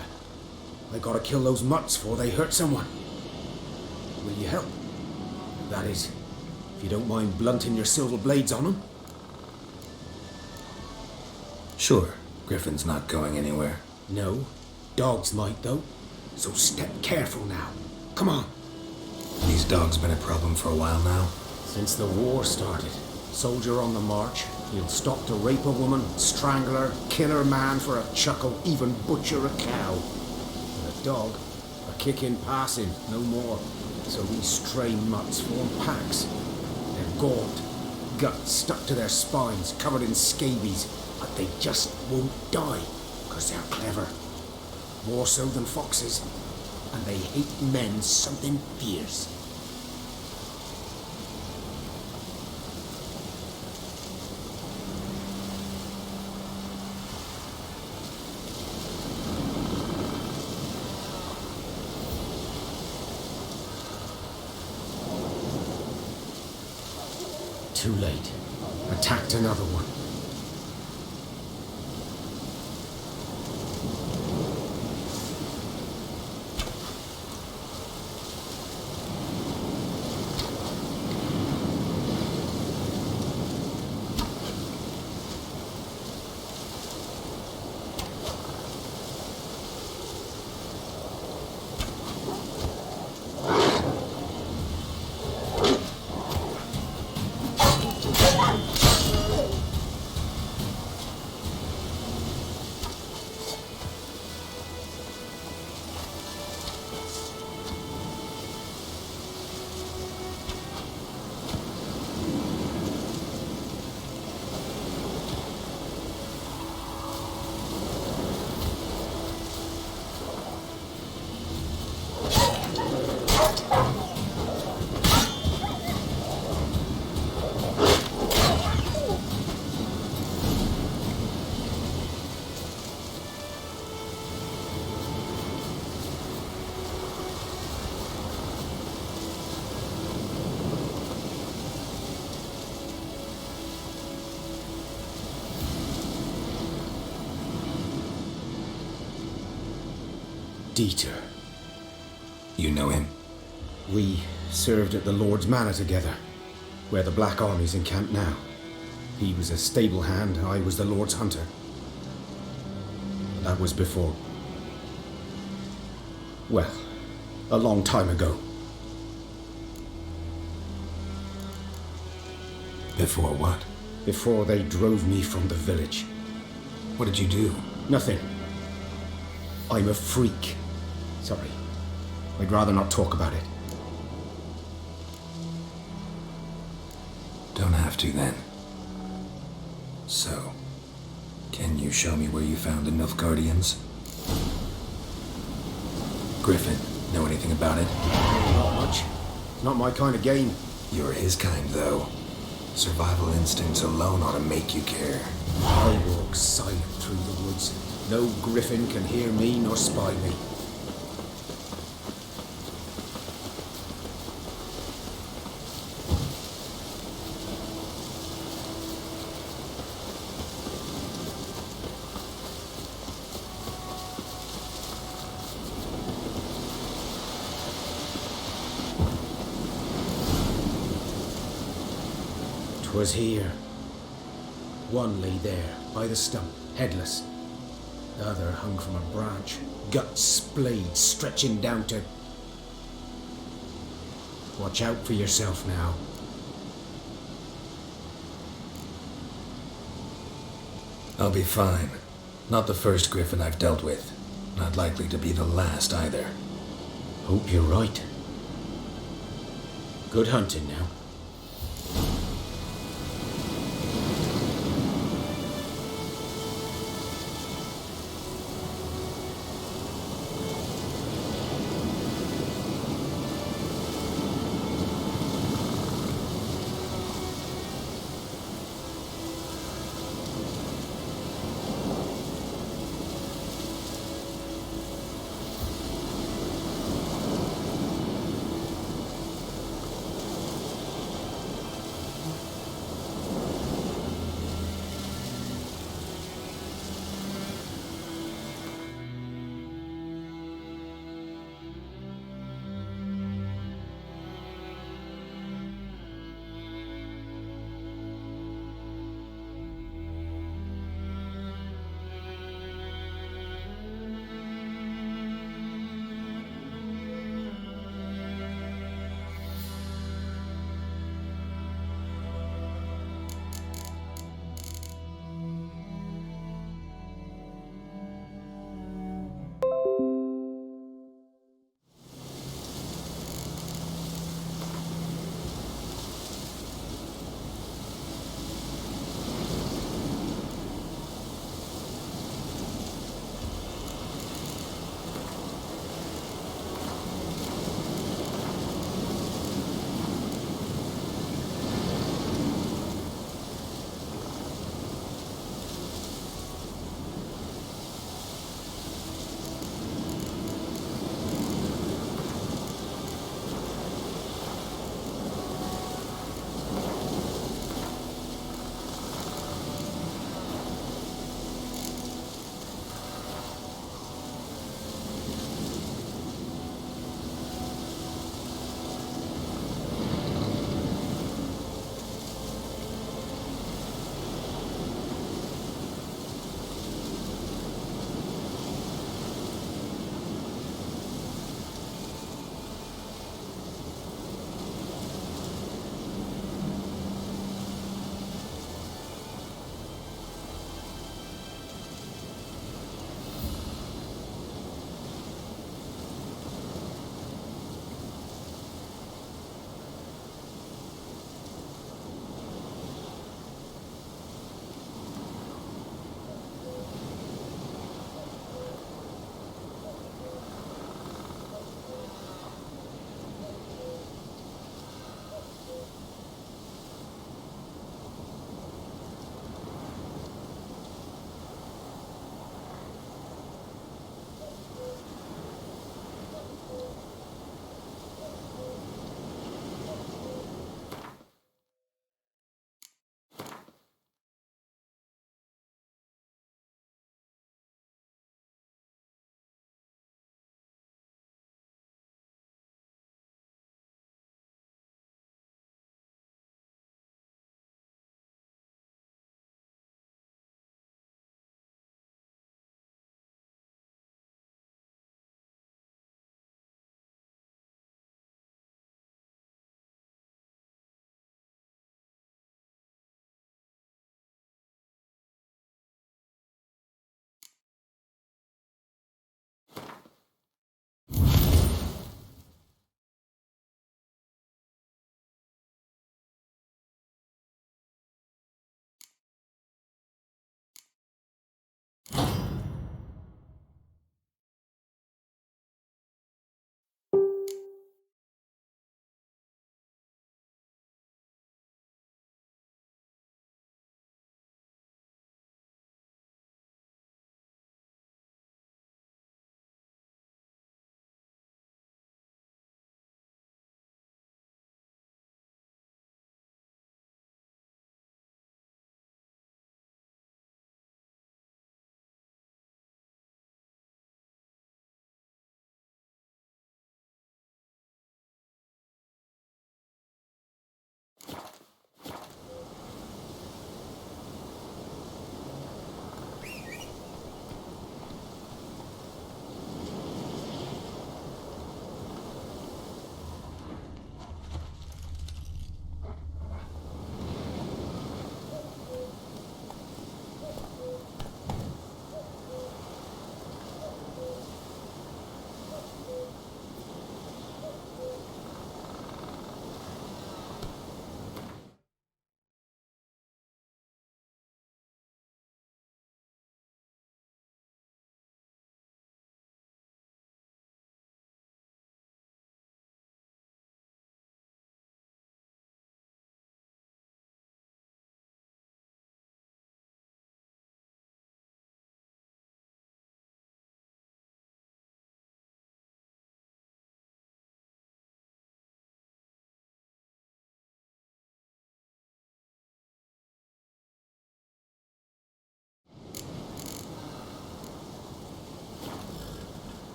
I gotta kill those mutts before they hurt someone. Will you help? That is, if you don't mind blunting your silver blades on them. Sure. Griffin's not going anywhere. No. Dogs might, though. So step careful now. Come on. These dogs been a problem for a while now? Since the war started. Soldier on the march. He'll stop to rape a woman, strangle her, kill her man for a chuckle, even butcher a cow. And a dog, a kick in passing, no more. So these stray mutts form packs. They're gaunt, guts stuck to their spines, covered in scabies, but they just won't die, because they're clever. More so than foxes. And they hate men something fierce. Too late. Attacked another one. Dieter. You know him? We served at the Lord's Manor together, where the Black Army's encamped now. He was a stable hand, I was the Lord's hunter. That was before... well, a long time ago. Before what? Before they drove me from the village. What did you do? Nothing. I'm a freak. Sorry. I'd rather not talk about it. Don't have to, then. So, can you show me where you found the Nilfgaardians? Griffin, know anything about it? Not much. Not my kind of game. You're his kind, though. Survival instincts alone ought to make you care. I walk silent through the woods. No griffin can hear me nor spy me. 'Twas here. One lay there, by the stump, headless. The other hung from a branch, guts splayed, stretching down to... Watch out for yourself now. I'll be fine. Not the first griffin I've dealt with. Not likely to be the last either. Hope you're right. Good hunting now.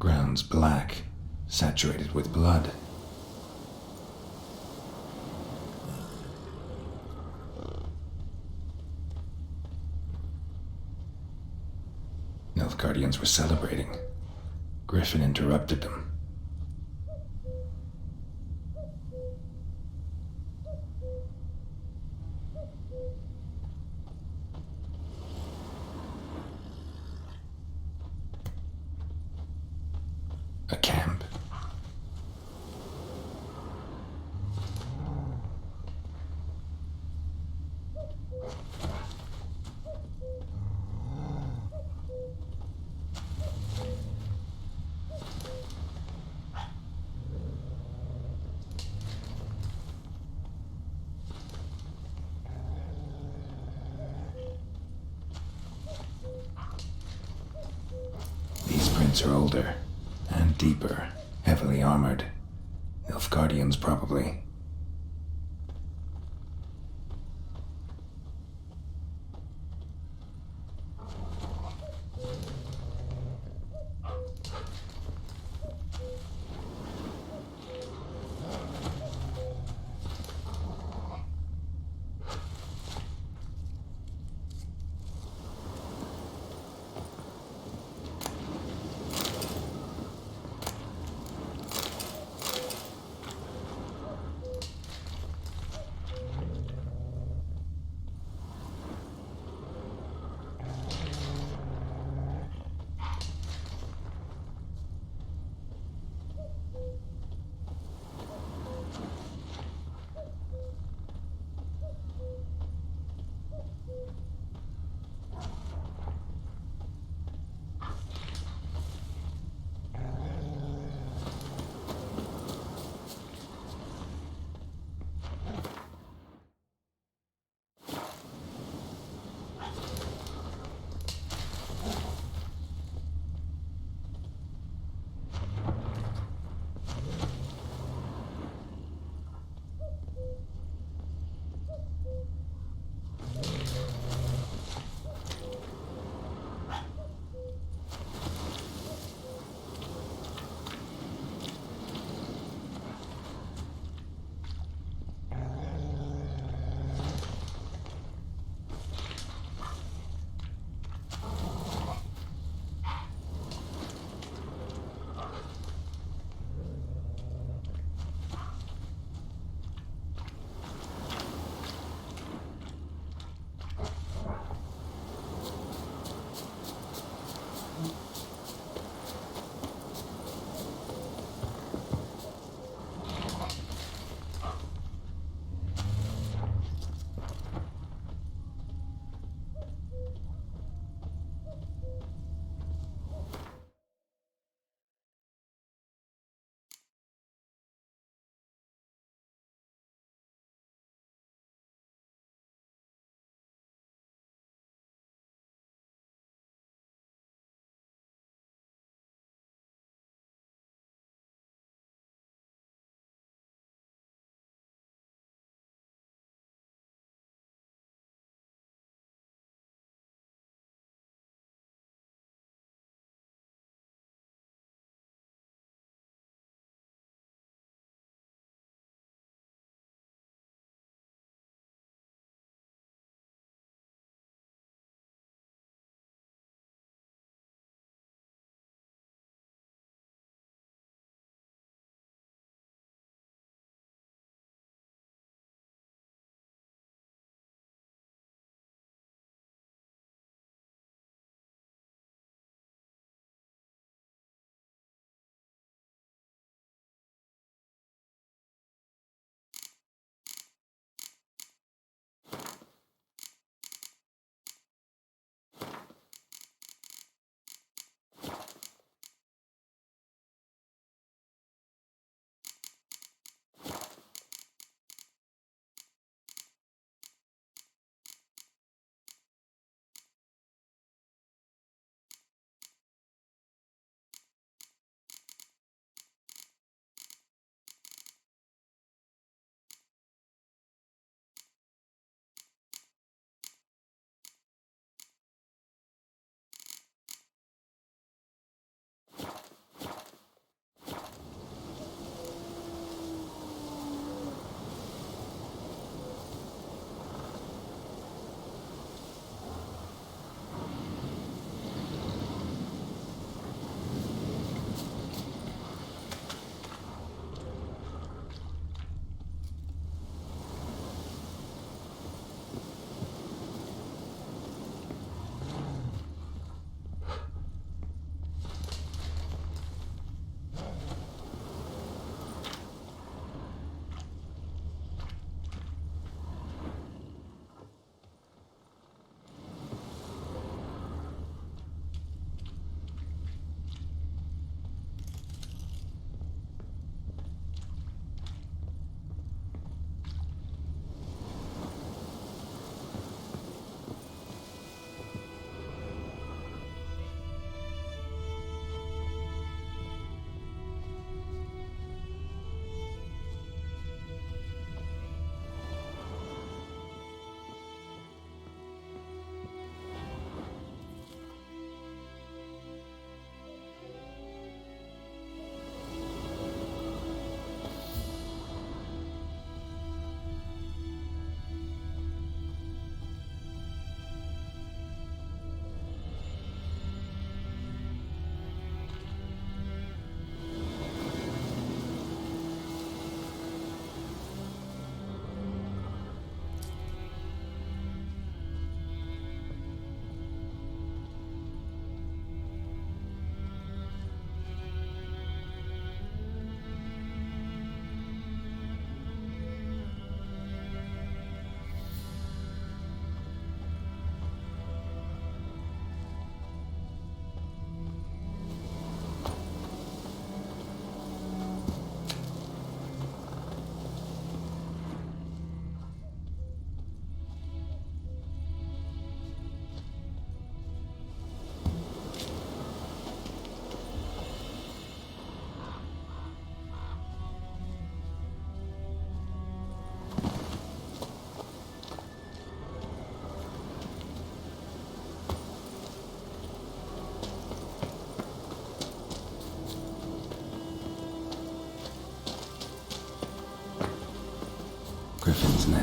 Ground's black, saturated with blood. Nilfgaardians were celebrating. Griffin interrupted them. A camp. These prints are older and deeper, heavily armored. Nilfgaardians, probably.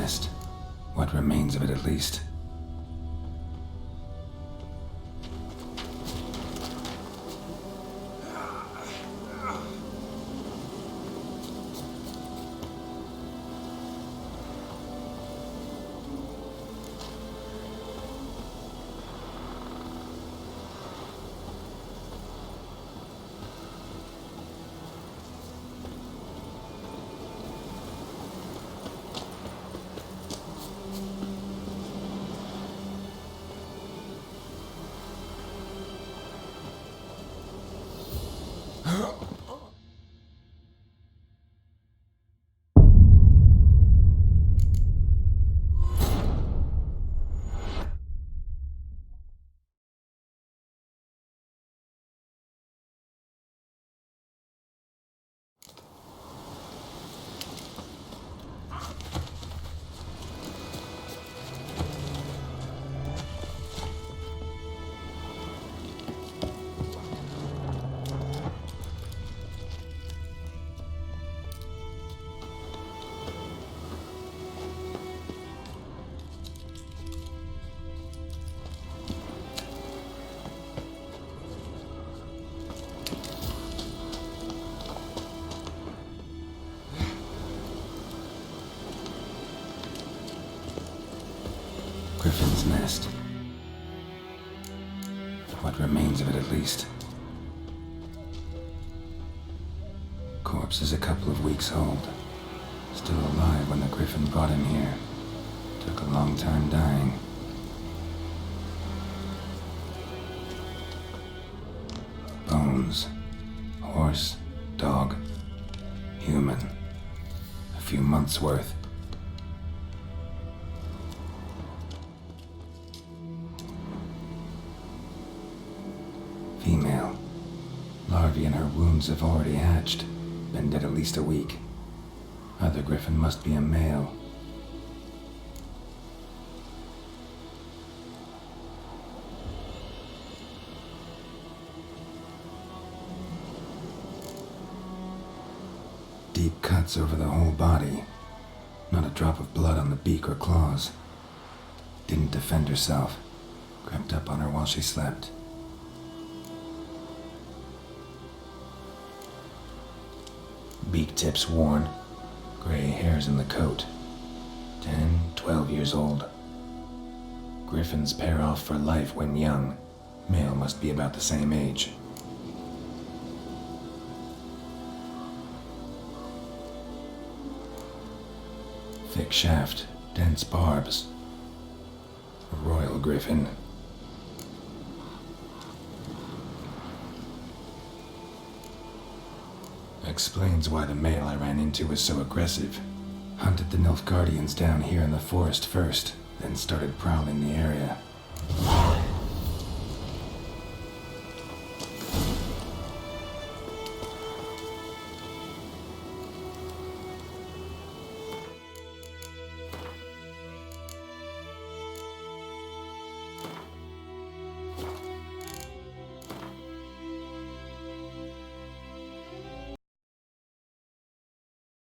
nest. What remains of it, at least. Griffin's nest. What remains of it, at least. Corpse is a couple of weeks old. Still alive when the Griffin brought him here. Took a long time dying. Bones. Horse, dog, human. A few months' worth. Female. Larvae in her wounds have already hatched. Been dead at least a week. Other Griffin must be a male. Deep cuts over the whole body. Not a drop of blood on the beak or claws. Didn't defend herself. Crept up on her while she slept. Beak tips worn, gray hairs in the coat. 10, 12 years old. Griffins pair off for life when young. Male must be about the same age. Thick shaft, dense barbs. A royal griffin. Explains why the male I ran into was so aggressive. Hunted the Nilfgaardians down here in the forest first, then started prowling the area.